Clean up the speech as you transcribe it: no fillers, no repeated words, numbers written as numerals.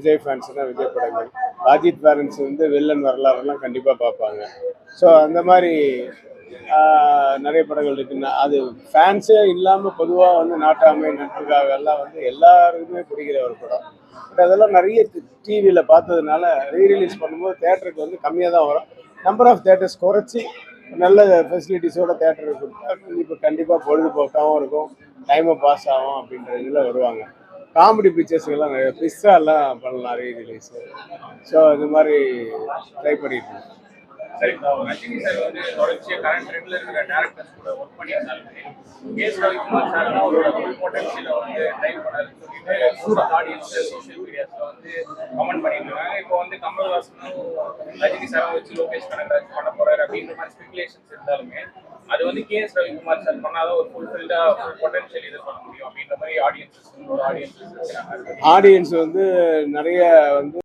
விஜய் ஃபேன்ஸ்னால் விஜய் படங்கள், அஜித் ஃபேன்ஸ் வந்து வில்லன் வரலாறுலாம் கண்டிப்பாக பார்ப்பாங்க. ஸோ அந்த மாதிரி நிறைய படங்கள் இருக்குன்னா அது ஃபேன்ஸே இல்லாமல் பொதுவாக வந்து நாட்டாமை நட்புக்காக எல்லாம் வந்து எல்லாருக்குமே பிடிக்கிற ஒரு படம். பட் அதெல்லாம் நிறைய டிவியில் பார்த்ததுனால ரீரிலீஸ் பண்ணும்போது தேட்டருக்கு வந்து கம்மியாக தான் வரும். நம்பர் ஆஃப் தேட்டர்ஸ் குறைச்சி நல்ல ஃபெசிலிட்டிஸோட தேட்டருக்கு கொடுத்தா இப்போ கண்டிப்பாக பொழுதுபோக்காகவும் இருக்கும், டைமை பாஸ் ஆகும் அப்படின்ற இதில் வருவாங்க. காமெடி பிக்சர்ஸுக்கெல்லாம் நிறைய பிஸ்ஸாலாம் பண்ணலாம் ரீரிலீஸு. ஸோ இது மாதிரி ட்ரை பண்ணிட்டு இருக்கோம். சரி, ரஜினி சார் வந்து தொடர்ச்சியாக கரண்ட் ரெண்டில் இருக்கிற டேரக்டர்ஸ் கூட ஒர்க் பண்ணியிருந்தாலுமே கேஸ் ரவிக்குமார் சார் தான் அவரோட ஃபுல் பொட்டன்ஷியலை வந்து ட்ரைவ் பண்ணாருன்னு சொல்லிட்டு ஆடியன்ஸ் சோஷியல் மீடியாஸில் வந்து கமெண்ட் பண்ணிட்டு இருக்காங்க. இப்போ வந்து கமல்ஹாசனும் ரஜினி சாரும் வச்சு லோகேஷ் கனகராஜ் பண்ண போறாரு அப்படின்ற மாதிரி ஸ்பெகுலேஷன்ஸ் இருந்தாலுமே அது வந்து கேஎஸ் ரவிக்குமார் சார் பண்ணாதான் ஒரு ஃபுல்ஃபில்டாக ஃபுல் பொட்டன்ஷியல் இது பண்ண முடியும் அப்படின்ற மாதிரி ஆடியன்ஸ் வந்து ஆடியன்ஸ் வந்து நிறைய வந்து